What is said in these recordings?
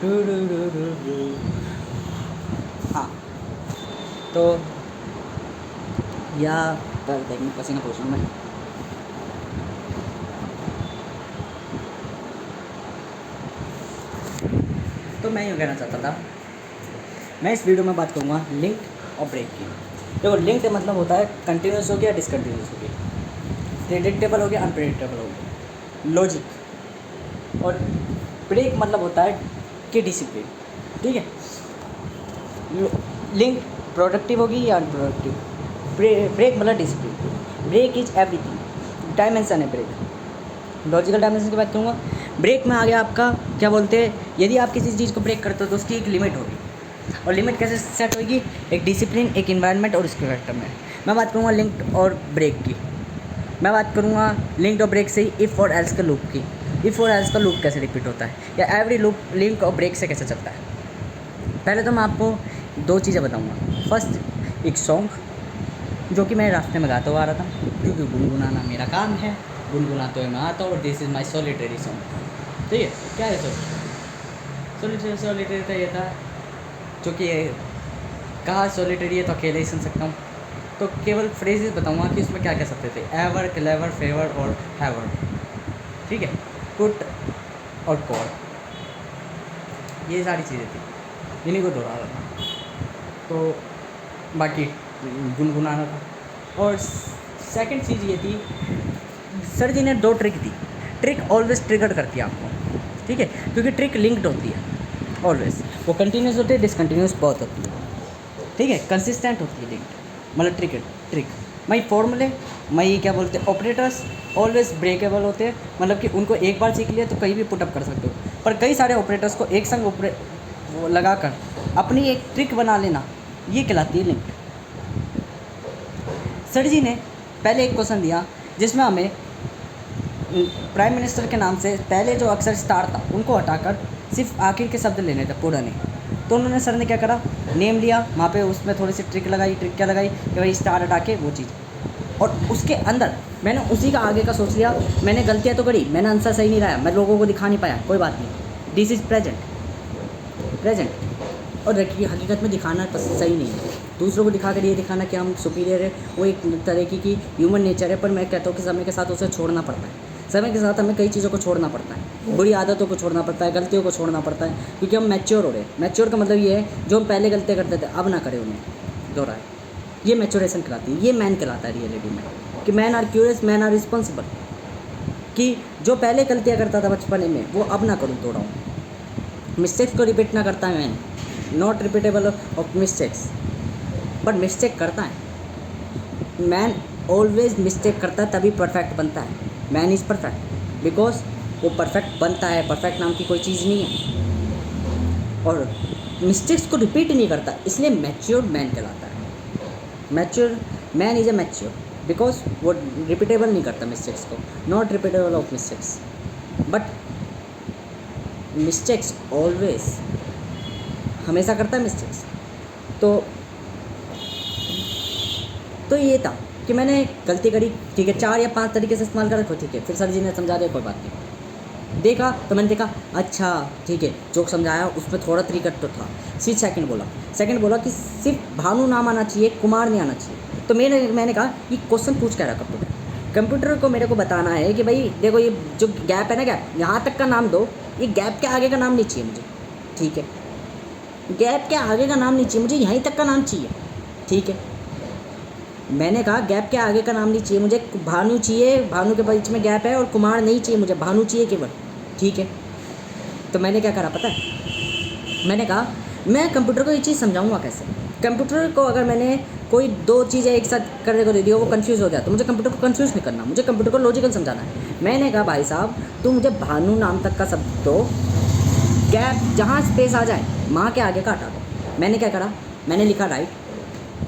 Do do do do do. हाँ तो या कर देंगे, पसीना पूछ रहा हूँ मैं। तो मैं यूँ कहना चाहता था, मैं इस वीडियो में बात करूँगा लिंक और ब्रेक की। देखो लिंक का मतलब होता है कंटिन्यूस हो गया, डिसकंटिन्यूस हो गया, प्रेडिक्टेबल हो गया, अनप्रेडिक्टेबल हो गया, लॉजिक। और ब्रेक मतलब होता है कि डिसिप्लिन। ठीक है, लिंक प्रोडक्टिव होगी या अनप्रोडक्टिव, ब्रेक मतलब discipline. Break is everything, dimension है ब्रेक। लॉजिकल डायमेंशन की बात करूँगा, ब्रेक में आ गया आपका क्या बोलते हैं, यदि आप किसी चीज़ को ब्रेक करते हो तो उसकी एक लिमिट होगी। और लिमिट कैसे सेट होगी, एक डिसिप्लिन, एक इन्वायरमेंट और उसके फैक्टर में। मैं बात करूँगा लिंक और ब्रेक की। मैं बात करूँगा लिंक और ब्रेक से ही इफ़ और एल्स का लूप की। इफ़ और एल्स का लूप कैसे रिपीट होता है, या एवरी लूप लिंक और ब्रेक से कैसे चलता है। पहले तो मैं आपको दो चीज़ें बताऊँगा। फर्स्ट, एक सॉन्ग जो कि मैं रास्ते में गाता हुआ आ रहा था, क्योंकि गुनगुनाना मेरा काम है, गुनगुनाते हुए मैं आता हूँ। और this is my solitary song. ठीक है, क्या है सॉलिटरी था, ये था जो कि कहा सॉलिटरी है तो अकेले ही सुन सकता हूँ। तो केवल फ्रेजेस बताऊँगा कि उसमें क्या कह सकते थे, एवर, क्लेवर, फेवर और हैवर। ठीक है, पुट और कॉल, ये सारी चीज़ें थी, इन्हीं को दोहरा रहा था। तो बाकी गुनगुनाना था। और सेकंड चीज़ ये थी, सर जी ने दो ट्रिक दी। ट्रिक ऑलवेज ट्रिगर करती है आपको, ठीक है, क्योंकि ट्रिक लिंक्ड होती है ऑलवेज। वो कंटिन्यूस होती है, डिसकंटिन्यूस बहुत होती है। ठीक है, कंसिस्टेंट होती है लिंक्ड, मतलब ट्रिक मई फॉर्मूले, मई क्या बोलते हैं ऑपरेटर्स ऑलवेज ब्रेकेबल होते हैं। मतलब कि उनको एक बार सीख लिया तो कहीं भी पुटअप कर सकते हो। पर कई सारे ऑपरेटर्स को एक संग लगा कर अपनी एक ट्रिक बना लेना, ये कहलाती है लिंक्ड। सर जी ने पहले एक क्वेश्चन दिया जिसमें हमें प्राइम मिनिस्टर के नाम से पहले जो अक्षर स्टार था उनको हटाकर सिर्फ आखिर के शब्द लेने थे, पूरा नहीं। तो उन्होंने सर ने क्या करा, नेम लिया, वहाँ पे उसमें थोड़ी सी ट्रिक लगाई। ट्रिक क्या लगाई कि भाई स्टार हटा के वो चीज़, और उसके अंदर मैंने उसी का आगे का सोच लिया। मैंने गलतियाँ तो करी, मैंने आंसर सही नहीं लाया, मैं लोगों को दिखा नहीं पाया, कोई बात नहीं। This is present. और हकीकत में दिखाना सही नहीं है। दूसरों को दिखा कर ये दिखाना कि हम सुपीरियर है, वो एक तरीके की ह्यूमन नेचर है। पर मैं कहता हूँ कि समय के साथ उसे छोड़ना पड़ता है। समय के साथ हमें कई चीज़ों को छोड़ना पड़ता है, बुरी आदतों को छोड़ना पड़ता है, गलतियों को छोड़ना पड़ता है, क्योंकि हम मैच्योर हो रहे हैं। मैच्योर का मतलब ये है जो हम पहले गलतियाँ करते थे अब ना करें उन्हें दोहराए। ये मैच्योरेशन कहलाती है, ये मैन कहलाता है रियलिटी में, कि man are curious, man are responsible. कि जो पहले गलतियाँ करता था बचपन में वो अब ना करूँ, दोहराऊँ। मिस्टेक्स को रिपीट ना करता है man, not repeatable of mistakes, but mistake करता है मैन। ऑलवेज मिस्टेक करता है तभी परफेक्ट बनता है। मैन इज़ परफेक्ट बिकॉज वो परफेक्ट बनता है, परफेक्ट नाम की कोई चीज़ नहीं है। और मिस्टेक्स को रिपीट नहीं करता, इसलिए मैच्योर मैन कहलाता है। Mature man is a mature because वो रिपीटेबल नहीं करता मिस्टेक्स को, not repeatable of mistakes, but mistakes always, हमेशा करता है मिस्टेक्स। तो ये था कि मैंने गलती करी, ठीक है, 4 या 5 तरीके से इस्तेमाल कर रखो, ठीक है। फिर सर जी ने समझा दिया, कोई बात नहीं। देखा तो मैंने देखा, अच्छा ठीक है, जो समझाया उसमें थोड़ा तरीका तो था। फिर सेकंड बोला कि सिर्फ भानु नाम आना चाहिए, कुमार नहीं आना चाहिए। तो मैंने कहा ये क्वेश्चन पूछ क्या रहा कंप्यूटर को मेरे को बताना है कि भाई देखो ये जो गैप है ना, गैप यहाँ तक का नाम दो, ये गैप के आगे का नाम नहीं चाहिए मुझे, ठीक है। गैप के आगे का नाम नहीं चाहिए मुझे, यहीं तक का नाम चाहिए, ठीक है। मैंने कहा गैप के आगे का नाम नहीं चाहिए मुझे, भानु चाहिए, भानु के बीच में गैप है, और कुमार नहीं चाहिए मुझे, भानु चाहिए केवल, ठीक है। तो मैंने क्या करा पता है, मैंने कहा मैं कंप्यूटर को ये चीज़ समझाऊंगा कैसे। कंप्यूटर को अगर मैंने कोई 2 चीज़ें एक साथ करने को दे दी, वो कन्फ्यूज़ हो गया, तो मुझे कंप्यूटर को कन्फ्यूज़ नहीं करना, मुझे कंप्यूटर को लॉजिकल समझाना है। मैंने कहा भाई साहब तुम मुझे भानु नाम तक का शब्द दो, गैप जहाँ स्पेस आ जाए माँ के आगे का हटा दो। मैंने क्या करा, मैंने लिखा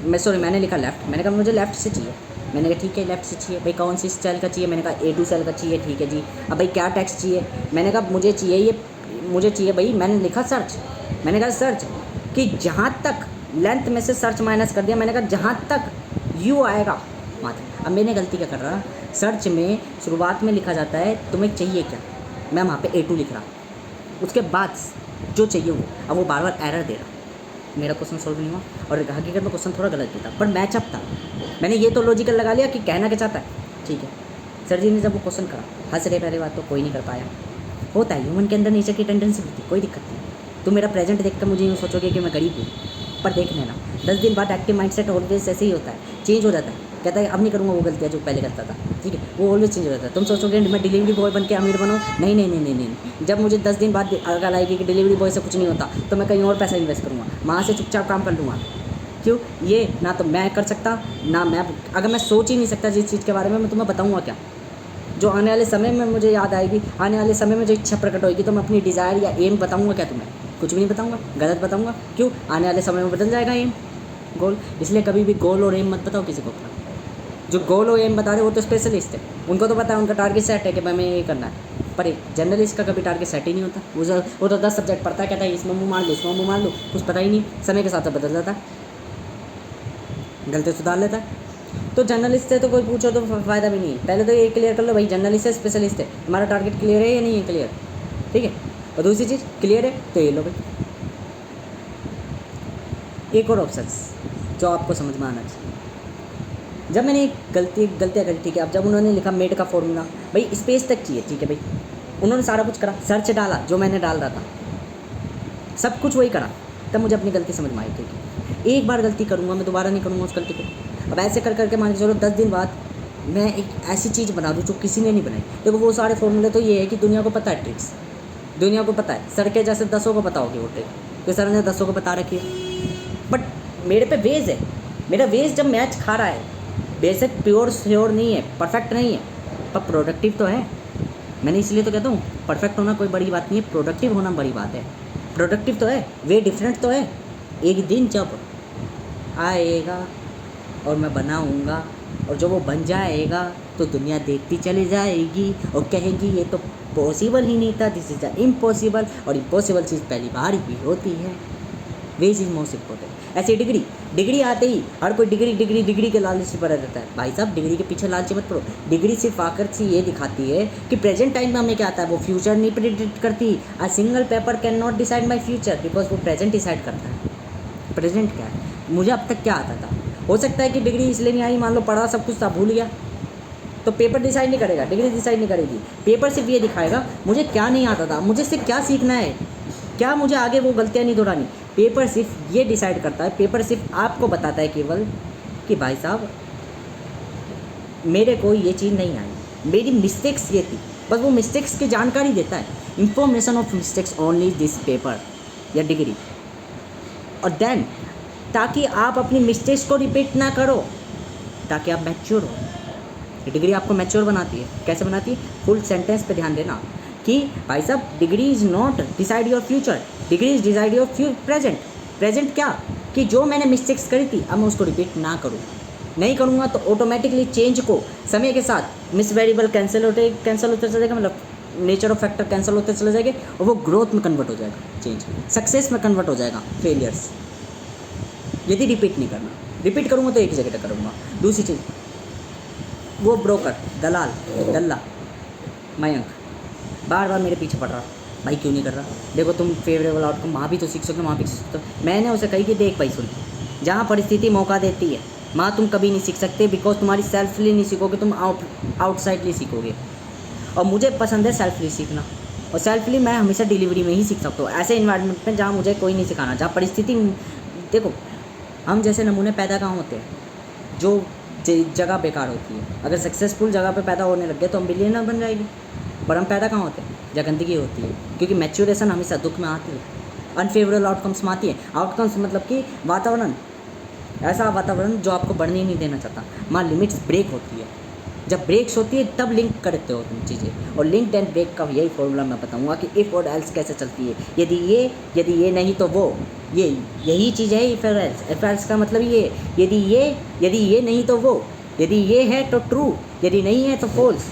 मैंने लिखा लेफ़्ट। मैंने कहा मुझे लेफ़्ट से चाहिए। मैंने कहा ठीक है लेफ़्ट से चाहिए, भाई कौन सी स्टाइल का चाहिए। मैंने कहा A2 सेल का चाहिए, ठीक है जी। अब भाई क्या टेक्स्ट चाहिए। मैंने कहा मुझे चाहिए भाई, मैंने लिखा सर्च। मैंने कहा सर्च कि जहाँ तक लेंथ में से सर्च माइनस कर दिया। मैंने कहा जहाँ तक U आएगा वहाँ तक। अब मैंने गलती क्या कर रहा, सर्च में शुरुआत में लिखा जाता है तुम्हें चाहिए क्या, मैं वहाँ पे A2 लिख रहा, उसके बाद जो चाहिए वो। अब वो बार बार एरर दे रहा, मेरा क्वेश्चन सॉल्व नहीं हुआ और हकीकत में क्वेश्चन थोड़ा गलत भी था पर मैचअप था। मैंने ये तो लॉजिकल लगा लिया कि कहना क्या चाहता है, ठीक है। सर जी ने जब वो क्वेश्चन करा, हंस रहे, पहले बात तो कोई नहीं कर पाया, होता है ह्यूमन के अंदर नेचर की टेंडेंसी होती है, कोई दिक्कत नहीं। तुम मेरा प्रेजेंट देख कर मुझे यूँ सोचोगे कि मैं गरीब हूँ, पर देख लेना 10 दिन बाद एक्टिव माइंडसेट ऑलवेज ऐसे ही होता है, चेंज हो जाता है। कहता है अब नहीं करूँगा वो गलतियाँ जो पहले करता था, ठीक है, वो ऑलवेज चेंज हो जाता है। तुम सोचोगे मैं डिलीवरी बॉय बन के अमीर बनाऊँ, नहीं नहीं नहीं नहीं नहीं। जब मुझे 10 दिन बाद अकल आएगी कि डिलीवरी बॉय से कुछ नहीं होता, तो मैं कहीं और पैसा इन्वेस्ट करूँगा, वहाँ से चुपचाप काम कर लूँगा। क्यों? ये ना तो मैं कर सकता ना मैं, अगर मैं सोच ही नहीं सकता जिस चीज़ के बारे में, मैं तुम्हें बताऊँगा क्या? जो आने वाले समय में मुझे याद आएगी, आने वाले समय में जो इच्छा प्रकट होगी, तो मैं अपनी डिज़ायर या एम बताऊँगा क्या तुम्हें? कुछ भी नहीं बताऊँगा, गलत बताऊँगा। क्यों? आने वाले समय में बदल जाएगा एम गोल। इसलिए कभी भी गोल और एम मत बताओ किसी को अपना। जो गोल और एम बता रहे वो तो स्पेशलिस्ट है, उनको तो पता है, उनका टारगेट सेट है कि मैं ये करना है। पर एक जर्नलिस्ट का कभी टारगेट सेट ही नहीं होता। वो तो 10 सब्जेक्ट पढ़ता है, कहता है इसमें मुँह मार लो, इसमें मुँह मार लो, कुछ पता ही नहीं, समय के साथ बदल जाता है, गलती सुधार लेता है। तो जर्नलिस्ट से तो कोई पूछो तो फ़ायदा भी नहीं है। पहले तो ये क्लियर कर लो भाई, जर्नलिस्ट है स्पेशलिस्ट है, हमारा टारगेट क्लियर है या नहीं है? क्लियर, ठीक है। और दूसरी चीज़ क्लियर है तो ये लो भाई, एक और ऑप्शन जो आपको समझ में आना चाहिए। जब मैंने गलतियाँ करी, ठीक है, अब जब उन्होंने लिखा मेड का फॉर्मूला, भाई स्पेस तक चाहिए, ठीक है भाई, उन्होंने सारा कुछ करा, सर्च डाला जो मैंने डाल रहा था, सब कुछ वही करा, तब मुझे अपनी गलती समझ में आई, ठीक है। एक बार गलती करूँगा, मैं दोबारा नहीं करूँगा उस गलती को। अब ऐसे कर करके मान के चलो 10 दिन बाद मैं एक ऐसी चीज़ बना दूँ जो किसी ने नहीं बनाई। देखो वो सारे फॉर्मूले तो ये है कि दुनिया को पता है ट्रिक्स, दुनिया को पता है, सर के जैसे 10 को पता होगी वो ट्रिक, तो सर ने 10 को बता रखी है। बट मेरे पे वेज है, मेरा वेज जब मैच खा रहा है, बेसिक प्योर श्योर नहीं है, परफेक्ट नहीं है, पर प्रोडक्टिव तो है। मैंने इसलिए तो कहता हूँ परफेक्ट होना कोई बड़ी बात नहीं है, प्रोडक्टिव होना बड़ी बात है। प्रोडक्टिव तो है, वे डिफरेंट तो है। एक दिन जब आएगा और मैं बनाऊँगा, और जो वो बन जाएगा तो दुनिया देखती चली जाएगी और कहेगी ये तो पॉसिबल ही नहीं था, दिस इज़ द इम्पॉसिबल, और इम्पॉसिबल चीज़ पहली बार ही होती है। Wedge is most important. ऐसे डिग्री आते ही हर कोई डिग्री के लालच से पड़ा रहता है। भाई साहब डिग्री के पीछे लालची मत पड़ो। डिग्री सिर्फ आकर से ये दिखाती है कि प्रेजेंट टाइम में हमें क्या आता है, वो फ्यूचर नहीं प्रिडिक्ट करती। A single paper can not decide my future, because वो प्रेजेंट डिसाइड करता है। प्रेजेंट क्या है, मुझे अब तक क्या आता था, हो सकता है कि डिग्री इसलिए नहीं आई, मान लो पढ़ा सब कुछ था भूल गया, तो पेपर डिसाइड नहीं करेगा, डिग्री डिसाइड नहीं करेगी। पेपर सिर्फ ये दिखाएगा मुझे क्या नहीं आता था, मुझे इससे क्या सीखना है, क्या मुझे आगे वो गलतियाँ नहीं दोहरानी। पेपर सिर्फ ये डिसाइड करता है, पेपर सिर्फ आपको बताता है केवल कि भाई साहब मेरे को ये चीज़ नहीं आई, मेरी मिस्टेक्स ये थी, बस वो मिस्टेक्स की जानकारी देता है। Information of mistakes only this paper या डिग्री। और देन ताकि आप अपनी मिस्टेक्स को रिपीट ना करो, ताकि आप मैच्योर हो। डिग्री आपको मैच्योर बनाती है। कैसे बनाती है? फुल सेंटेंस पे ध्यान देना कि भाई साहब degree is not decide your future, degree is decide your present. Present क्या कि जो मैंने मिस्टेक्स करी थी अब मैं उसको रिपीट ना करूँ। नहीं करूँगा तो ऑटोमेटिकली चेंज को समय के साथ मिस वेरिएबल कैंसिल होते चले जाएगा, मतलब नेचर ऑफ फैक्टर कैंसिल होते चले जाएंगे और वो ग्रोथ में कन्वर्ट हो जाएगा, चेंज सक्सेस में कन्वर्ट हो जाएगा, फेलियर्स। यदि रिपीट नहीं करना, रिपीट करूँगा तो एक ही जगह तक करूँगा। दूसरी चीज़, वो ब्रोकर दलाल दल्ला मयंक बार बार मेरे पीछे पड़ रहा, भाई क्यों नहीं कर रहा, देखो तुम फेवरेबल आउटकम वहाँ भी तो सीख सकते हो, वहाँ भी सीख सकते हो। मैंने उसे कही कि देख भाई सुन, जहाँ परिस्थिति मौका देती है वहाँ तुम कभी नहीं सीख सकते, बिकॉज तुम्हारी सेल्फली नहीं सीखोगे, तुम आउटसाइडली सीखोगे। और मुझे पसंद है सेल्फली सीखना, और सेल्फली मैं हमेशा डिलीवरी में ही सीख सकता हूँ, ऐसे इन्वायरमेंट में जहाँ मुझे कोई नहीं सिखाना, जहाँ परिस्थिति। देखो हम जैसे नमूने पैदा कहाँ होते हैं, जो जगह बेकार होती है। अगर सक्सेसफुल जगह पे पैदा होने लग गए तो हम बिलियनर बन जाएंगे, पर हम पैदा कहाँ होते हैं जहाँ गंदगी होती है, क्योंकि मैच्योरेशन हमेशा दुख में आती है, अनफेवरेबल आउटकम्स में आती है। आउटकम्स मतलब कि वातावरण, ऐसा वातावरण जो आपको बढ़ने ही नहीं देना चाहता। वहाँ लिमिट्स ब्रेक होती है, जब ब्रेक्स होती है तब लिंक करते हो तुम चीज़ें, और लिंक एंड ब्रेक का यही फॉर्मूला मैं बताऊंगा कि इफ़ और एल्स कैसे चलती है। यदि ये नहीं तो वो, यही चीज़ है इफ़ और एल्स। इफ़ एल्स का मतलब ये, यदि ये नहीं तो वो, यदि ये है तो ट्रू, यदि नहीं है तो फॉल्स।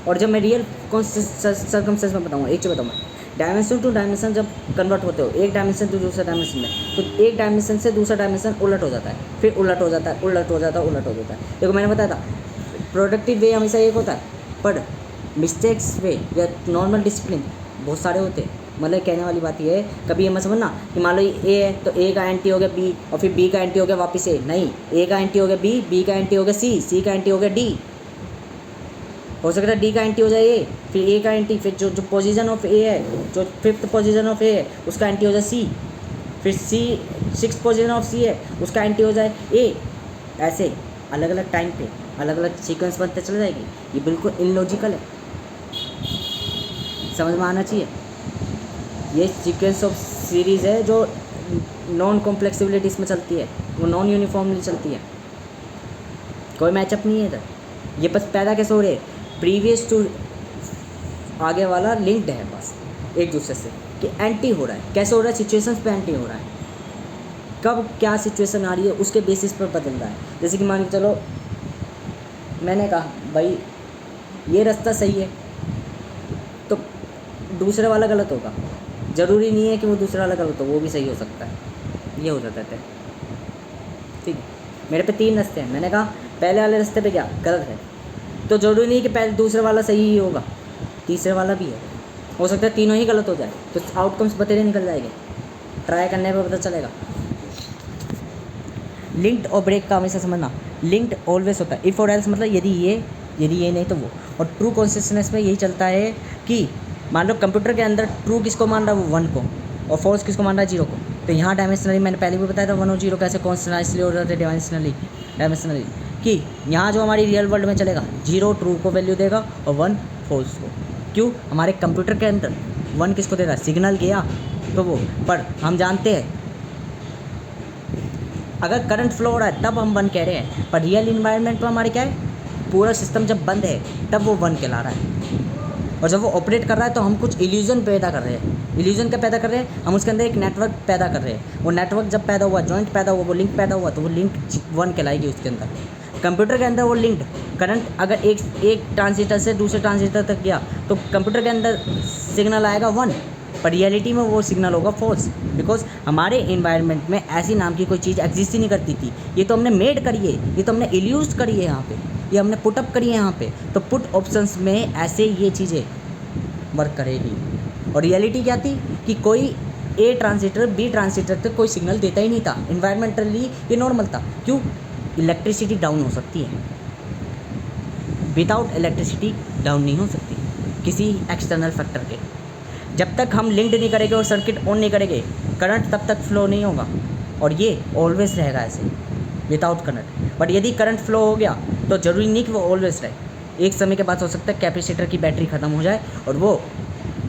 और जब मैं रियल सर्कमस्टेंस में बताऊँगा, एक चीज़ बताऊँगा, डायमेंशन टू डायमेंशन जब कन्वर्ट होते हो, एक डायमेंशन टू दूसरे डायमेंशन में, तो एक डायमेंशन से दूसरा डायमेंशन उलट हो जाता है, फिर उलट हो जाता है, उलट हो जाता है, उलट हो जाता है। देखो मैंने बताया था प्रोडक्टिव वे हमेशा एक होता है, पर मिस्टेक्स वे या नॉर्मल डिसिप्लिन बहुत सारे होते हैं। मतलब कहने वाली बात ये है, कभी ये मत समझना कि मान लो ए है तो ए का एंटी हो गया बी और फिर बी का एंटी हो गया वापस ए, नहीं, ए का एंटी हो गया बी का एंटी हो गया सी का एंटी हो गया डी, हो सकता है डी का एंटी हो जाए ए, फिर ए का एंटी, फिर जो पोजीशन ऑफ ए है, जो 5th पोजीशन ऑफ ए है उसका एंटी हो जाए सी, फिर सी 6th पोजीशन ऑफ सी है उसका एंटी हो जाए ए। ऐसे अलग अलग टाइम पे अलग अलग सीक्वेंस बनते चले जाएगी। ये बिल्कुल इलॉजिकल है, समझ में आना चाहिए। ये सीक्वेंस ऑफ सीरीज़ है जो नॉन कॉम्प्लेक्सिबिलिटी इसमें चलती है, वो नॉन यूनिफॉर्मली चलती है, कोई मैचअप नहीं है इधर। ये बस पैदा कैसे हो रहे हैं, प्रीवियस टू आगे वाला लिंक्ड है बस एक दूसरे से, कि एंटी हो रहा है। कैसे हो रहा है, सिचुएशंस पे एंटी हो रहा है, कब क्या सिचुएशन आ रही है उसके बेसिस पर बदल रहा है। जैसे कि मान के चलो मैंने कहा भाई ये रास्ता सही है, तो दूसरे वाला गलत होगा, ज़रूरी नहीं है कि वो दूसरा वाला गलत हो, वो भी सही हो सकता है, ये हो जाता है। ठीक है, मेरे पे 3 रास्ते हैं, मैंने कहा पहले वाले रास्ते पे क्या गलत है, तो ज़रूरी नहीं कि पहले दूसरे वाला सही ही होगा, तीसरे वाला भी है, हो सकता है तीनों ही गलत हो जाए, तो आउटकम्स बतेरे निकल जाएंगे, ट्राई करने पर पता चलेगा। लिंक्ड और ब्रेक का हमेशा समझना, लिंक्ड ऑलवेज होता है, इफ़ और एल्स मतलब यदि ये नहीं तो वो। और ट्रू कॉन्सिस्टेंस में यही चलता है कि मान लो कंप्यूटर के अंदर ट्रू किसको मान रहा है, वो 1 को, और फॉल्स किसको मान रहा है, 0 को। तो यहाँ डायमेंशनली मैंने पहले भी बताया था 1 और 0 कैसे कॉन्स्टेंटली हो जाते हैं डायमेंशनली, कि यहाँ जो हमारी रियल वर्ल्ड में चलेगा 0 ट्रू को वैल्यू देगा और 1 फॉल्स को। क्यों, हमारे कंप्यूटर के अंदर 1 किसको दे रहा है, सिग्नल गया तो वो, पर हम जानते हैं अगर करंट फ्लो हो रहा है तब हम 1 कह रहे हैं, पर रियल इन्वायरमेंट में हमारे क्या है, पूरा सिस्टम जब बंद है तब वो 1 कहला रहा है। और जब वो ऑपरेट कर रहा है तो हम कुछ इल्यूजन पैदा कर रहे हैं। इल्यूजन क्या पैदा कर रहे हैं, हम उसके अंदर एक नेटवर्क पैदा कर रहे हैं। वो नेटवर्क जब पैदा हुआ, जॉइंट पैदा हुआ, वो लिंक पैदा हुआ, तो वो लिंक 1 कहलाएगी उसके अंदर। कंप्यूटर के अंदर वो लिंक्ड करंट अगर एक ट्रांजिस्टर से दूसरे ट्रांजिस्टर तक गया तो कंप्यूटर के अंदर सिग्नल आएगा 1, पर रियलिटी में वो सिग्नल होगा फॉल्स, बिकॉज हमारे इन्वायरमेंट में ऐसी नाम की कोई चीज़ एग्जिस्ट ही नहीं करती थी। ये तो हमने मेड करी है, ये तो हमने इल्यूज करी है यहाँ पे, ये हमने पुटअप करी है यहाँ पे। तो पुट ऑप्शंस में ऐसे ये चीज़ें वर्क करेगी। और रियलिटी क्या थी कि कोई ए ट्रांजिस्टर बी ट्रांजिस्टर तक कोई सिग्नल देता ही नहीं था, इन्वायरमेंटली ये नॉर्मल था। क्यों, इलेक्ट्रिसिटी डाउन हो सकती है, विदाउट इलेक्ट्रिसिटी डाउन नहीं हो सकती किसी एक्सटर्नल फैक्टर के। जब तक हम लिंक्ड नहीं करेंगे और सर्किट ऑन नहीं करेंगे, करंट तब तक फ्लो नहीं होगा, और ये ऑलवेज रहेगा ऐसे विदाउट करंट। बट यदि करंट फ्लो हो गया तो ज़रूरी नहीं कि वो ऑलवेज रहे, एक समय के बाद हो सकता है कैपेसिटर की बैटरी ख़त्म हो जाए और वो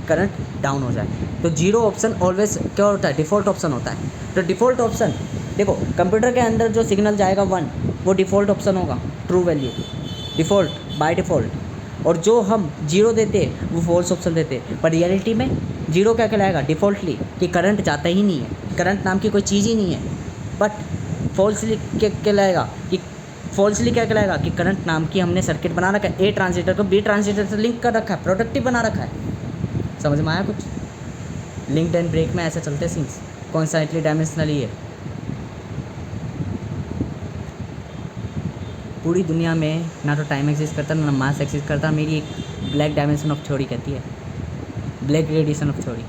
करंट डाउन हो जाए। तो 0 ऑप्शन ऑलवेज क्या होता है, डिफ़ॉल्ट ऑप्शन होता है। तो डिफ़ॉल्ट ऑप्शन देखो, कंप्यूटर के अंदर जो सिग्नल जाएगा 1 वो डिफ़ॉल्ट ऑप्शन होगा, true value, default by default. और जो हम 0 देते वो फॉल्स ऑप्शन देते। पर रियलिटी में 0 क्या कहलाएगा डिफ़ॉल्टली, कि करंट जाता ही नहीं है, करंट नाम की कोई चीज़ ही नहीं है। बट फॉल्सली क्या कहलाएगा, कि फॉल्सली क्या कहलाएगा कि करंट नाम की हमने सर्किट बना रखा है, ए ट्रांजिस्टर को बी ट्रांजिस्टर से लिंक कर रखा है, प्रोडक्टिव बना रखा है। समझ में आया कुछ? लिंक्ड एंड ब्रेक में ऐसे चलते सीन्स, कॉन्स्टेंटली डायमेंशनली है। पूरी दुनिया में ना तो टाइम एग्जिस्ट करता ना मास एग्जिस्ट करता। मेरी एक ब्लैक डायमेंशन ऑफ थ्योरी कहती है, black radiation of theory,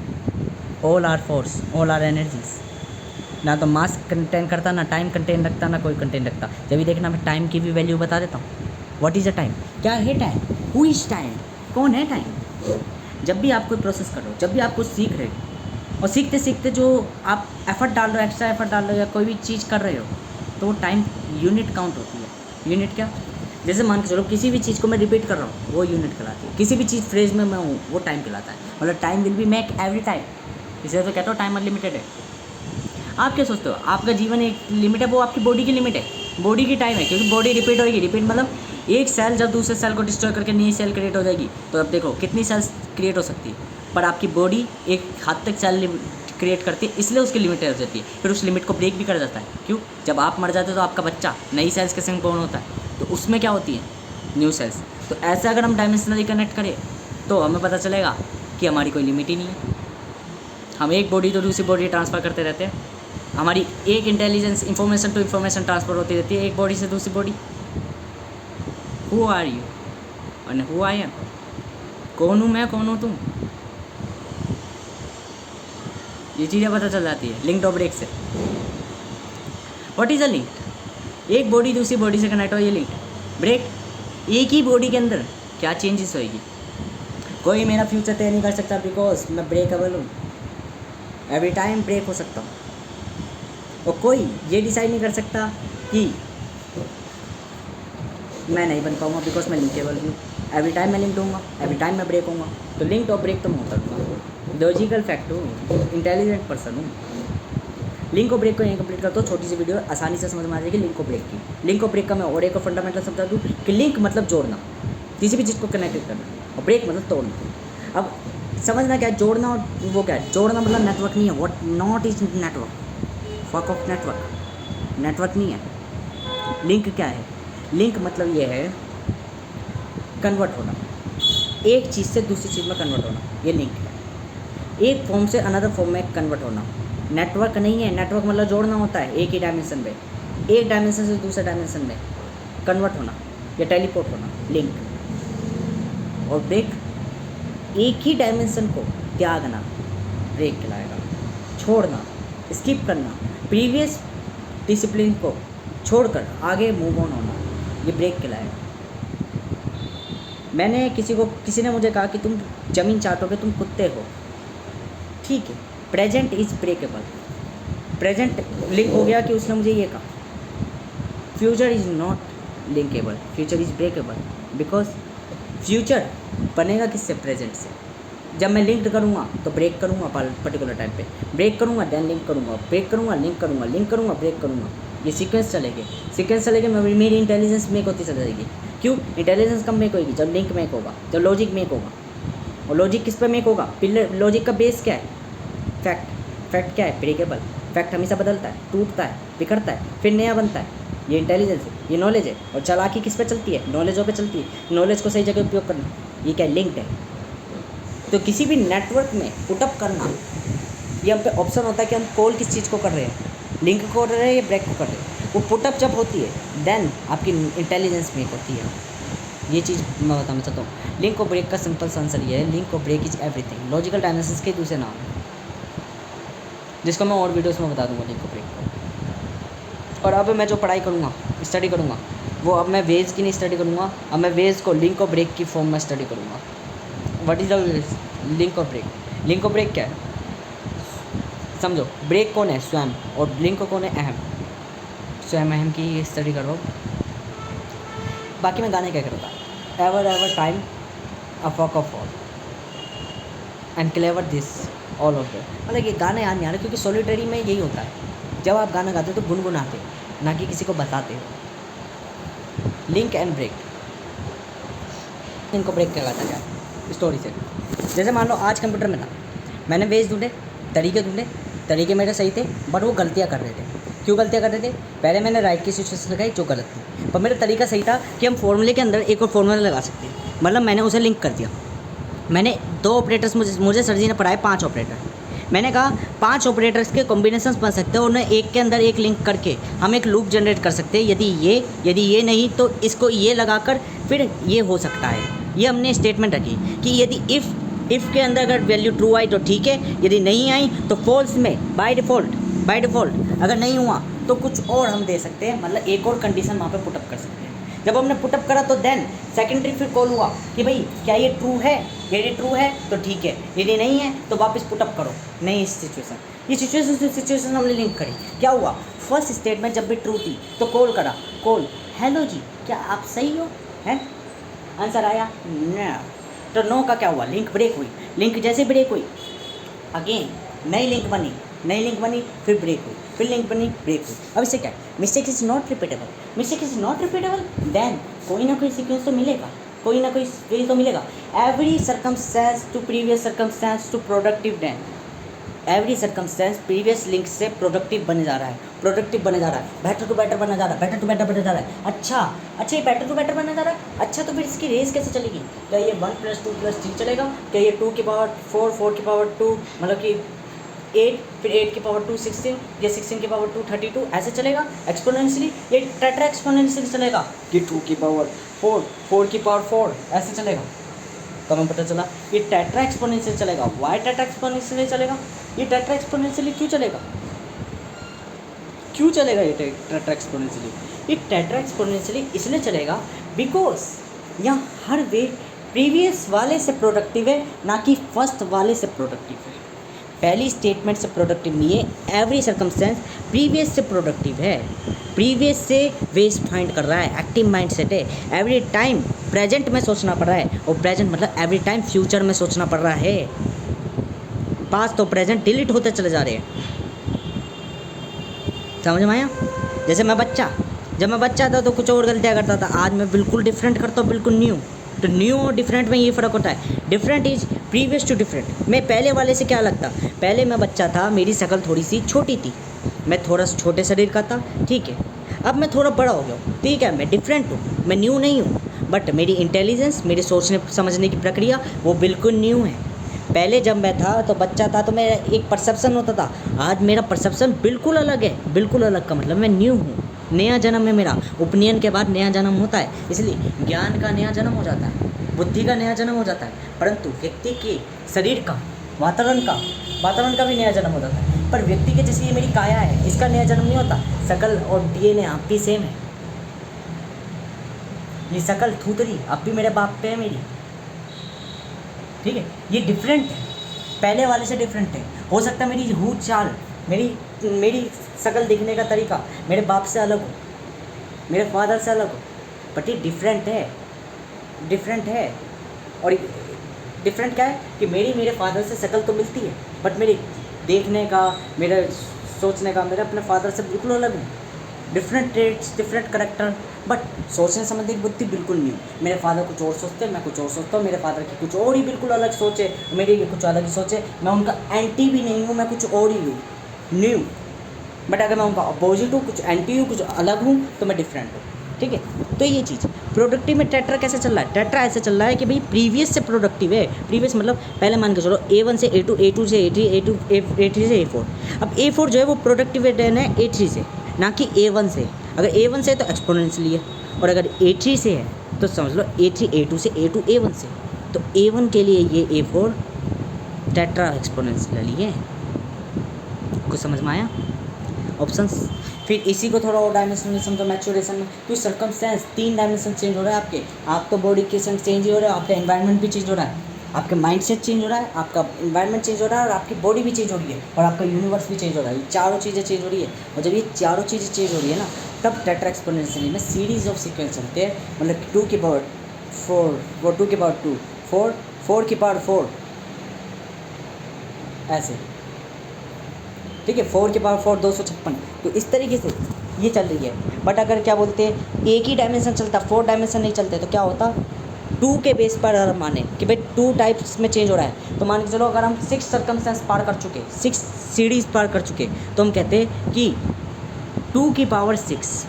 all are force, all are energies. ना तो मास कंटेन करता, ना टाइम कंटेन रखता, ना कोई कंटेन रखता। जब भी देखना मैं टाइम की भी वैल्यू बता देता हूँ। व्हाट इज़ द टाइम, क्या है टाइम, हु इज़ टाइम, कौन है टाइम। जब भी आप कोई प्रोसेस कर रहे हो, जब भी आप कुछ सीख रहे हो, और सीखते सीखते जो आप एफर्ट डाल रहे हो, एक्स्ट्रा एफर्ट डाल रहे हो या कोई भी चीज़ कर रहे हो, तो वो टाइम यूनिट काउंट होती है। यूनिट क्या, जैसे मान के चलो किसी भी चीज़ को मैं रिपीट कर रहा हूँ वो यूनिट कहलाती है। किसी भी चीज़ फ्रेज में मैं हूँ वो टाइम कहलाता है। मतलब time will be make every time, इसलिए तो कहता हूँ टाइम अनलिमिटेड है। आप क्या सोचते हो, आपका जीवन एक लिमिट है, वो आपकी बॉडी की लिमिट है, बॉडी की टाइम है, क्योंकि बॉडी रिपीट होगी। रिपीट मतलब एक सेल जब दूसरे सेल को डिस्ट्रॉय करके नई सेल क्रिएट हो जाएगी, तो अब देखो कितनी सेल्स क्रिएट हो सकती है। पर आपकी बॉडी एक हद तक सेल क्रिएट करती है, इसलिए उसकी लिमिट हो जाती है। फिर उस लिमिट को ब्रेक भी कर जाता है। क्यों, जब आप मर जाते हो तो आपका बच्चा नई सेल्स के संग बॉर्न होता है, तो उसमें क्या होती है, न्यू सेल्स। तो ऐसे अगर हम डायमेंशनली कनेक्ट करें तो हमें पता चलेगा कि हमारी कोई लिमिट ही नहीं है। हम एक बॉडी तो दूसरी बॉडी ट्रांसफ़र करते रहते हैं। हमारी एक intelligence information to information transfer होती रहती है एक बॉडी से दूसरी body. Who are you and who I am, कौन हूँ मैं, कौन हो तुम। ये चीज़ें पता चल जाती है लिंक्ड और ब्रेक से। What is a link? एक बॉडी दूसरी बॉडी से कनेक्ट हो, ये लिंक। ब्रेक, एक ही बॉडी के अंदर क्या चेंजेस होएगी। कोई मेरा फ्यूचर तय नहीं कर सकता बिकॉज मैं ब्रेकेबल हूँ, एवरी टाइम ब्रेक हो सकता हूँ। और कोई ये डिसाइड नहीं कर सकता कि मैं नहीं बन पाऊँगा बिकॉज मैं लिंकेबल हूँ, एवरी टाइम मैं लिंक्ड होऊंगा, एवरी टाइम मैं ब्रेक होऊंगा। तो लिंक्ड और ब्रेक तो मैं होता रहूँगा, लॉजिकल फैक्ट हूँ, इंटेलिजेंट पर्सन हूँ। लिंक और ब्रेक को यहीं कंप्लीट करता हूँ। छोटी सी वीडियो आसानी से समझ में आ जाएगी लिंक और ब्रेक की। लिंक और ब्रेक का मैं और एक फंडामेंटल समझा दूँ कि लिंक मतलब जोड़ना, किसी भी चीज़ को कनेक्ट करना, और ब्रेक मतलब तोड़ना। अब समझना क्या है जोड़ना और वो क्या है। जोड़ना मतलब नेटवर्क नहीं है, what not is network, fuck off network, network नहीं है। लिंक क्या है? लिंक मतलब ये है कन्वर्ट होना, एक चीज़ से दूसरी चीज़ में कन्वर्ट होना, ये लिंक है। एक फॉर्म से अनदर फॉर्म में कन्वर्ट होना। नेटवर्क नहीं है, नेटवर्क मतलब जोड़ना होता है एक ही डायमेंशन में, एक डायमेंशन से दूसरे डायमेंशन में कन्वर्ट होना या टेलीपोर्ट होना, लिंक। और ब्रेक, एक ही डायमेंशन को त्यागना, ब्रेक कहलाएगा। छोड़ना, स्किप करना, प्रीवियस डिसिप्लिन को छोड़कर आगे मूव ऑन होना, ये ब्रेक कहलाएगा। मैंने किसी ने मुझे कहा कि तुम ज़मीन चाटोगे, तुम कुत्ते हो, ठीक है। Present is breakable, present link हो गया कि उसने मुझे ये कहा। Future is not linkable, future is breakable, because future बनेगा किससे? प्रेजेंट से। जब मैं लिंक्ड करूँगा तो ब्रेक करूँगा पर्टिकुलर टाइम पे, ब्रेक करूँगा देन लिंक करूँगा, ब्रेक करूँगा लिंक करूँगा, लिंक करूँगा ब्रेक करूँगा, ये सीक्वेंस चलेंगे। मेरी इंटेलिजेंस मेक होती चली जाएगी। क्यों? इंटेलिजेंस कब मेक होगी? जब लिंक मेक होगा, जब लॉजिक मेक होगा। और लॉजिक किस पे मेक होगा? पिलर। लॉजिक का बेस क्या है? फैक्ट। फैक्ट क्या है? ब्रेकेबल। फैक्ट हमेशा बदलता है, टूटता है, बिखरता है, फिर नया बनता है। ये इंटेलिजेंस है, ये नॉलेज है। और चालाकी किस पे चलती है? नॉलेजों पे चलती है। नॉलेज को सही जगह उपयोग करना, ये क्या है? लिंक्ड है। तो किसी भी नेटवर्क में पुटअप करना, ये हम पे ऑप्शन होता है कि हम कॉल किस चीज़ को कर रहे हैं, लिंक को कर रहे हैं या ब्रेक को कर रहे हैं। वो पुटअप जब होती है देन आपकी इंटेलिजेंस मेक होती है। ये चीज़ मैं बताना चाहता हूँ। लिंक और ब्रेक का सिंपल सा आंसर ये है, लिंक और break is everything. Logical dimensions के दूसरे नाम है, जिसको मैं और वीडियोस में बता दूंगा लिंक और ब्रेक को। और अब मैं जो पढ़ाई करूँगा, स्टडी करूँगा, वो अब मैं वेज की नहीं स्टडी करूँगा, अब मैं वेज को लिंक और ब्रेक की फॉर्म में स्टडी करूँगा। व्हाट इज द लिंक और ब्रेक? लिंक और ब्रेक क्या है समझो। ब्रेक कौन है? स्वयं। और लिंक कौन है? अहम। स्वयं अहम की स्टडी कर रहा हूँ। बाकी मैं गाने क्या करता, एवर एवर टाइम अ फक of all and clever this all of them. मतलब ये गाने याद नहीं आ रहे क्योंकि सॉलिटरी में यही होता है, जब आप गाना गाते हो तो गुनगुनाते हो, ना कि किसी को बताते हो। लिंक एंड ब्रेक, इनको ब्रेक कहलाता है स्टोरी से। जैसे मान लो आज कंप्यूटर में था, मैंने वेज ढूंढे, तरीके मेरे सही थे, बट वो गलतियाँ कर रहे थे। क्यों गलतियाँ कर रहे थे? पहले मैंने राइट की सिचुएशन लगाई जो गलत थी, पर मेरा तरीका सही था कि हम फॉर्मूले के अंदर एक और फॉर्मूला लगा सकते हैं। मतलब मैंने उसे लिंक कर दिया। मैंने 2 ऑपरेटर्स, मुझे सर जी ने पढ़ाए 5 ऑपरेटर। मैंने कहा 5 ऑपरेटर्स के कॉम्बिनेशंस बन सकते हैं, उन्हें एक के अंदर एक लिंक करके हम एक लूप जनरेट कर सकते हैं। यदि ये नहीं तो इसको ये लगाकर फिर ये हो सकता है। ये हमने स्टेटमेंट रखी कि यदि इफ़ के अंदर अगर वैल्यू ट्रू आई तो ठीक है, यदि नहीं आई तो फॉल्स में बाय डिफ़ॉल्ट अगर नहीं हुआ तो कुछ और हम दे सकते हैं, मतलब एक और कंडीशन वहाँ पे पुटअप कर सकते हैं। जब हमने पुटअप करा तो देन सेकेंडरी फिर कॉल हुआ कि भाई क्या ये ट्रू है? यदि ट्रू है तो ठीक है, यदि नहीं है तो वापस पुटअप करो नई सिचुएशन। ये सिचुएशन हमने लिंक करी। क्या हुआ? फर्स्ट स्टेटमेंट जब भी ट्रू थी तो कॉल करा, कॉल हेलो जी क्या आप सही हो? है आंसर आया न, तो नो का क्या हुआ? लिंक ब्रेक हुई। लिंक जैसे ब्रेक हुई अगेन नई लिंक बनी, फिर ब्रेक हुई, फिर लिंक बनी, ब्रेक हुई। अब इससे क्या है? Mistake is not repeatable, then कोई ना कोई सीक्वेंस तो मिलेगा, कोई ना कोई वे तो मिलेगा। Every circumstance to previous circumstance to productive then, every circumstance previous link से प्रोडक्टिव बने जा रहा है, बेटर टू बेटर बनने जा रहा है। अच्छा ये बेटर टू बेटर बनने जा रहा है। अच्छा तो फिर इसकी रेस कैसे चलेगी? क्या ये 1 + 2 + 3 चलेगा? क्या ये 2 की पावर 4, 4 की पावर 2 मतलब कि 8, फिर 8 की पावर 2 16, या 16 की पावर 2 32 ऐसे चलेगा एक्सपोनेंशियली? ये टेट्रा एक्सपोनेंशियली चलेगा कि 2 की पावर 4, 4 की पावर 4 ऐसे चलेगा? तो हमें पता चला ये टेट्रा एक्सपोनेंशियल चलेगा। वाई टेट्रा एक्सपोनेंशियल चलेगा? ये टेट्रा एक्सपोनेंशियली क्यों चलेगा? क्यों चलेगा ये टेट्रा एक्सपोनेंशियली? ये टेट्रा एक्सपोनेंशियली इसलिए चलेगा बिकॉज यहाँ हर वे प्रीवियस वाले से प्रोडक्टिव है, ना कि फर्स्ट वाले से प्रोडक्टिव है। पहली स्टेटमेंट से प्रोडक्टिव नहीं है, एवरी सर्कमस्टेंस प्रीवियस से प्रोडक्टिव है, प्रीवियस से वेस्ट फाइंड कर रहा है, एक्टिव माइंड सेट है। एवरी टाइम प्रेजेंट में सोचना पड़ रहा है, और प्रेजेंट मतलब एवरी टाइम फ्यूचर में सोचना पड़ रहा है। पास्ट तो प्रेजेंट डिलीट होते चले जा रहे हैं। समझ में आया? जैसे जब मैं बच्चा था तो कुछ और गलतियाँ करता था, आज मैं बिल्कुल डिफरेंट करता हूँ, बिल्कुल न्यू। तो न्यू और डिफरेंट में ये फ़र्क होता है। Different is previous to different. मैं पहले वाले से क्या लगता, पहले मैं बच्चा था, मेरी शक्ल थोड़ी सी छोटी थी, मैं थोड़ा छोटे शरीर का था, ठीक है। अब मैं थोड़ा बड़ा हो गया हूँ, ठीक है, मैं डिफरेंट हूँ, मैं न्यू नहीं हूँ, बट मेरी इंटेलिजेंस, मेरे सोचने समझने की प्रक्रिया वो बिल्कुल न्यू है। पहले जब मैं था तो बच्चा था तो मेरा एक परसेप्शन होता था, आज मेरा परसेप्शन बिल्कुल अलग है। बिल्कुल अलग का मतलब मैं न्यू हूँ, नया जन्म है मेरा। ओपिनियन के बाद नया जन्म होता है, इसलिए ज्ञान का नया जन्म हो जाता है, बुद्धि का नया जन्म हो जाता है। परंतु व्यक्ति के शरीर का, वातावरण का भी नया जन्म हो जाता है। पर व्यक्ति के जैसे ये मेरी काया है, इसका नया जन्म नहीं होता। शकल और डीएनए आप भी सेम है। ये शकल थूतरी अब भी मेरे बाप पे है मेरी, ठीक है। ये डिफरेंट है, पहले वाले से डिफरेंट है। हो सकता है मेरी हूँ चाल, मेरी शक्ल दिखने का तरीका मेरे बाप से अलग हो, मेरे फादर से अलग हो, बट ये डिफरेंट है। और डिफरेंट क्या है कि मेरे फादर से शक्ल तो मिलती है, बट मेरे देखने का, मेरे सोचने का, मेरे अपने फादर से बिल्कुल अलग हूँ। Different traits, different character, but सोचने संबंधी बुद्धि बिल्कुल नहीं। मेरे फादर कुछ और सोचते हैं, मैं कुछ और सोचता हूँ, मेरे फादर की कुछ और ही बिल्कुल अलग सोचे, मेरी ये कुछ अलग ही सोचे। मैं उनका एंटी भी नहीं हूँ, मैं कुछ और ही हूँ, न्यू। बट अगर मैं उनका अपोजिट हूँ, कुछ एंटी हूँ, कुछ अलग हूँ, तो मैं डिफरेंट हूँ, ठीक है। तो ये चीज़ प्रोडक्टिव में टेट्रा कैसे चल रहा है? टेट्रा ऐसे चल रहा है कि भाई प्रीवियस से प्रोडक्टिव है। प्रीवियस मतलब पहले मान के चलो A1 से A2, A2 से A3, A3 से A4। अब A4 जो है वो प्रोडक्टिव है A3 से, ना कि A1 से। अगर A1 से है तो एक्सपोनेंशियली है, और अगर A3 से है तो समझ लो A3 A2 से, A2 A1 से। तो A1 के लिए ये A4 टेट्रा एक्सपोनेंशियली है। कुछ समझ में आया? ऑप्शंस। फिर इसी को थोड़ा और डायमेंशन में समझो, मैच्योरेशन में। क्योंकि सर्कमस्टेंस 3 डायमेंशन चेंज हो रहा है आपके, आपका बॉडी के संग चेंज हो रहा है, आपका एनवायरनमेंट भी चेंज हो रहा है, आपका माइंडसेट चेंज हो रहा है, आपका एनवायरनमेंट चेंज हो रहा है, और आपकी बॉडी भी चेंज हो रही है, और आपका यूनिवर्स भी चेंज हो रहा है। ये चारों चीज़ें चेंज हो रही है, और जब ये चारों चीज़ें चेंज हो रही है ना, तब टेट्रा एक्सपोनेंशियली में सीरीज ऑफ सीक्वेंस चलते हैं। मतलब 2 की पावर 4, वो 2 की पावर 2, 4, 4 की पावर 4, ऐसे, ठीक है। 4 की पावर 4 256। तो इस तरीके से ये चल रही है। बट अगर क्या बोलते हैं एक ही डायमेंशन चलता, 4 डायमेंशन नहीं चलते, तो क्या होता? 2 के बेस पर अगर माने कि भाई 2 टाइप्स में चेंज हो रहा है, तो मान के चलो अगर हम 6 सर्कमस्टेंस पार कर चुके, 6 सीरीज पार कर चुके, तो हम कहते हैं कि 2 की पावर 6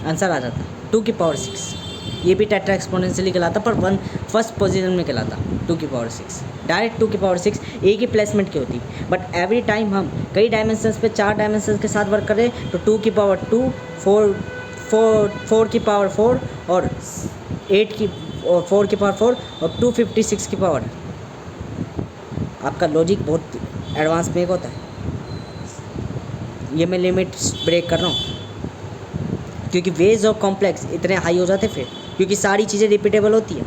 आंसर आ जाता। 2 की पावर 6 ये भी टेट्रा एक्सपोनेंशियली कहलाता, पर फर्स्ट पोजीशन में कहलाता 2 की पावर 6। डायरेक्ट 2 की पावर 6 एक ही प्लेसमेंट की होती। बट एवरी टाइम हम कई डायमेंशंस पे 4 डायमेंशंस के साथ वर्क करें, तो 2 की पावर 2, 4 की पावर 4, और 8 की, और 4 की पावर 4, और 256 की पावर। आपका लॉजिक बहुत एडवांस में होता है। ये मैं लिमिट ब्रेक कर रहा हूँ, क्योंकि वेज और कॉम्प्लेक्स इतने हाई हो जाते फिर, क्योंकि सारी चीज़ें रिपीटेबल होती है,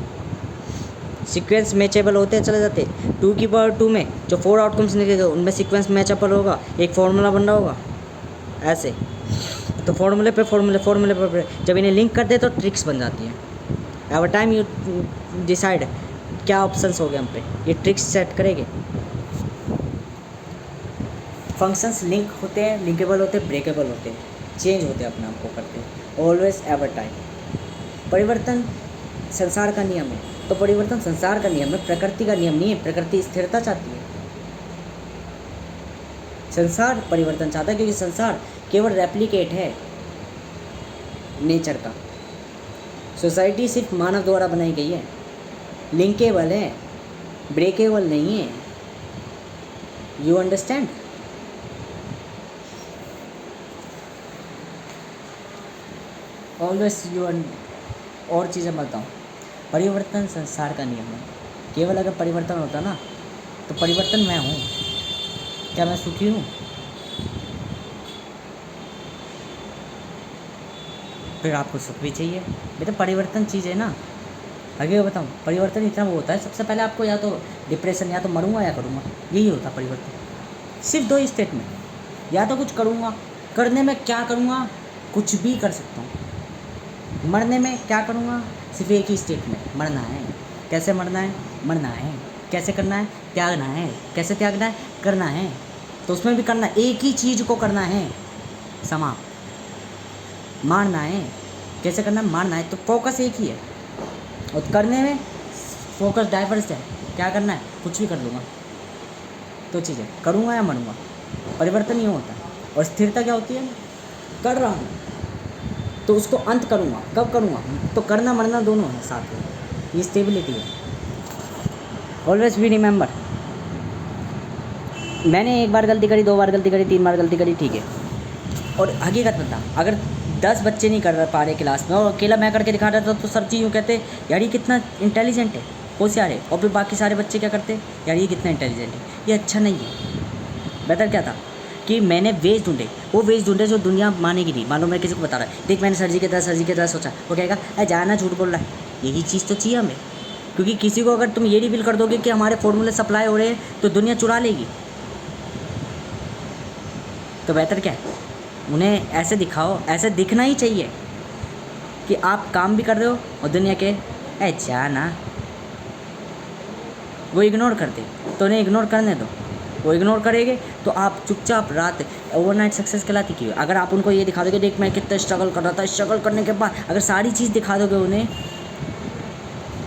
सीक्वेंस मैचेबल होते हैं चले जाते। 2 की पावर 2 में जो 4 आउटकम्स निकलेगा उनमें सीक्वेंस मैचअपल होगा, एक फार्मूला बन रहा होगा ऐसे। तो फार्मूले पे जब इन्हें लिंक कर दे तो ट्रिक्स बन जाती हैं। एवर टाइम यू डिसाइड क्या ऑप्शंस हो गए हम पे, ये ट्रिक्स सेट करेंगे। फंक्शंस लिंक होते हैं, लिंकेबल होते हैं, ब्रेकेबल होते हैं, चेंज होते हैं, अपने आप को करते हैं, ऑलवेज एवर टाइम। परिवर्तन संसार का नियम है, तो परिवर्तन संसार का नियम है, प्रकृति का नियम नहीं है। प्रकृति स्थिरता चाहती है, संसार परिवर्तन चाहता है, क्योंकि संसार केवल रेप्लिकेट है नेचर का। सोसाइटी सिर्फ मानव द्वारा बनाई गई है, लिंकेबल है, ब्रेकेबल नहीं है। You understand? Always you. और चीज़ें बताऊँ, परिवर्तन संसार का नियम है। केवल अगर परिवर्तन होता ना तो परिवर्तन मैं हूँ। क्या मैं सुखी हूँ? फिर आपको सुख भी चाहिए। बेटा परिवर्तन चीज़ है ना। आगे बताऊँ, परिवर्तन इतना वो होता है, सबसे पहले आपको या तो डिप्रेशन, या तो मरूंगा या करूँगा, यही होता परिवर्तन। सिर्फ दो ही स्टेट में, या तो कुछ करूँगा, करने में क्या करूँगा, कुछ भी कर सकता हूँ। मरने में क्या करूँगा, सिर्फ एक ही स्टेट में, मरना है। कैसे मरना है? मरना है। कैसे करना है? त्यागना है। कैसे त्यागना है? करना है। तो उसमें भी करना, एक ही चीज़ को करना है, समाप्त। मारना है। कैसे करना है? मारना है। तो फोकस एक ही है, और करने में फोकस डाइवर्स है। क्या करना है? कुछ भी कर लूँगा। तो चीज़ें करूँगा या मरूँगा, परिवर्तन ये होता है। और स्थिरता क्या होती है? कर रहा हूँ तो उसको अंत करूँगा। कब करूँगा? तो करना मरना दोनों है साथ में, ये स्टेबिलिटी है। ऑलवेज बी रिमेंबर, मैंने एक बार गलती करी, 2 बार गलती करी, 3 बार गलती करी, ठीक है। और हकीकत बता, अगर 10 बच्चे नहीं कर पा रहे क्लास में और अकेला मैं करके दिखा रहा था, तो सर जी यूँ कहते यार ये कितना इंटेलिजेंट है, होशियार है। और फिर बाकी सारे बच्चे क्या करते, यार ये कितना इंटेलिजेंट है, ये अच्छा नहीं है। बेहतर क्या था कि मैंने वेज ढूंढे, वो वेज ढूंढे जो दुनिया मानेगी नहीं। मानो मैं किसी को बता रहा है, देख मैंने सर जी की तरह सोचा, वो कहेगा अरे जाना, झूठ बोल रहा है। यही चीज़ तो चाहिए हमें, क्योंकि किसी को अगर तुम ये रिवील कर दोगे कि हमारे फॉर्मूले सप्लाई हो रहे हैं, तो दुनिया चुरा लेगी। तो बेहतर क्या है, उन्हें ऐसे दिखाओ, ऐसे दिखना ही चाहिए कि आप काम भी कर रहे हो और दुनिया के ऐ जाना, वो इग्नोर करते, तो उन्हें इग्नोर करने दो। वो इग्नोर करेंगे तो आप चुपचाप रात ओवरनाइट सक्सेस कहलाती क्यों? अगर आप उनको ये दिखा दोगे, देख मैं कितना स्ट्रगल कर रहा था, स्ट्रगल करने के बाद अगर सारी चीज़ दिखा दोगे उन्हें,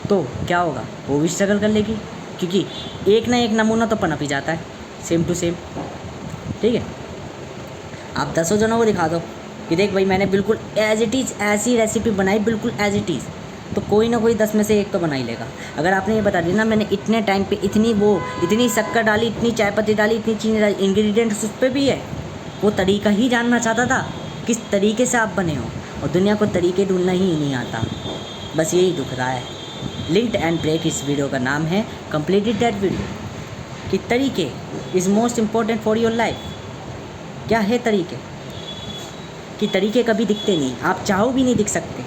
तो क्या होगा, वो भी स्ट्रगल कर लेगी। क्योंकि एक ना एक नमूना तो पनप ही जाता है, सेम टू सेम, ठीक है। आप 10 जनों को दिखा दो कि देख भाई मैंने बिल्कुल एज इट इज़ ऐसी रेसिपी बनाई, बिल्कुल एज इट इज़, तो कोई ना कोई 10 में से एक तो बना ही लेगा। अगर आपने ये बता दिया ना मैंने इतने टाइम पे इतनी शक्कर डाली, इतनी चाय पत्ती डाली, इतनी चीनी डाली, इंग्रेडिएंट्स उस पर भी है, वो तरीका ही जानना चाहता था किस तरीके से आप बने हो। और दुनिया को तरीके ढूंढना ही नहीं आता, बस यही दुख रहा है। लिंक्ड एंड ब्रेक इस वीडियो का नाम है, कंप्लीटेड दैट वीडियो कि तरीके is most important for your life. क्या है तरीके? कि तरीके कभी दिखते नहीं, आप चाहो भी नहीं दिख सकते।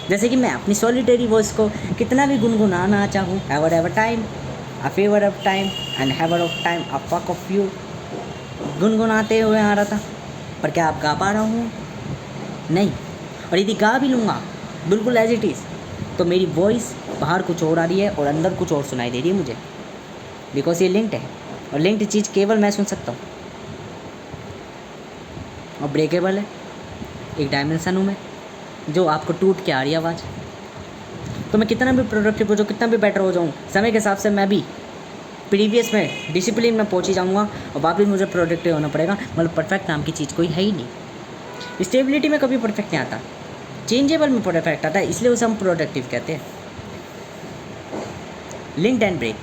जैसे कि मैं अपनी सॉलिटरी वॉइस को कितना भी गुनगुनाना चाहूँ, हैवर ever time, a favour of time and हैवर ऑफ टाइम, अ फक ऑफ यू, गुनगुनाते हुए आ रहा था। पर क्या आप गा पा रहा हूँ? नहीं। और यदि गा भी लूँगा बिल्कुल एज इट इज़, तो मेरी वॉइस बाहर कुछ और आ रही है और अंदर कुछ और सुनाई दे रही है मुझे, बिकॉज ये लिंक्ड है। और लिंक्ड चीज़ केवल मैं सुन सकता हूँ, और ब्रेकेबल है, एक डायमेंशन हूँ मैं, जो आपको टूट के आ रही है आवाज़। तो मैं कितना भी प्रोडक्टिव हो जाऊँ, कितना भी बेटर हो जाऊँ, समय के हिसाब से मैं भी प्रीवियस में डिसिप्लिन में पहुँच ही जाऊँगा, और वापस मुझे प्रोडक्टिव होना पड़ेगा। मतलब परफेक्ट नाम की चीज़ कोई है ही नहीं। स्टेबिलिटी में कभी परफेक्ट नहीं आता, चेंजेबल में परफेक्ट आता है, इसलिए उसे हम प्रोडक्टिव कहते हैं। Linked and break.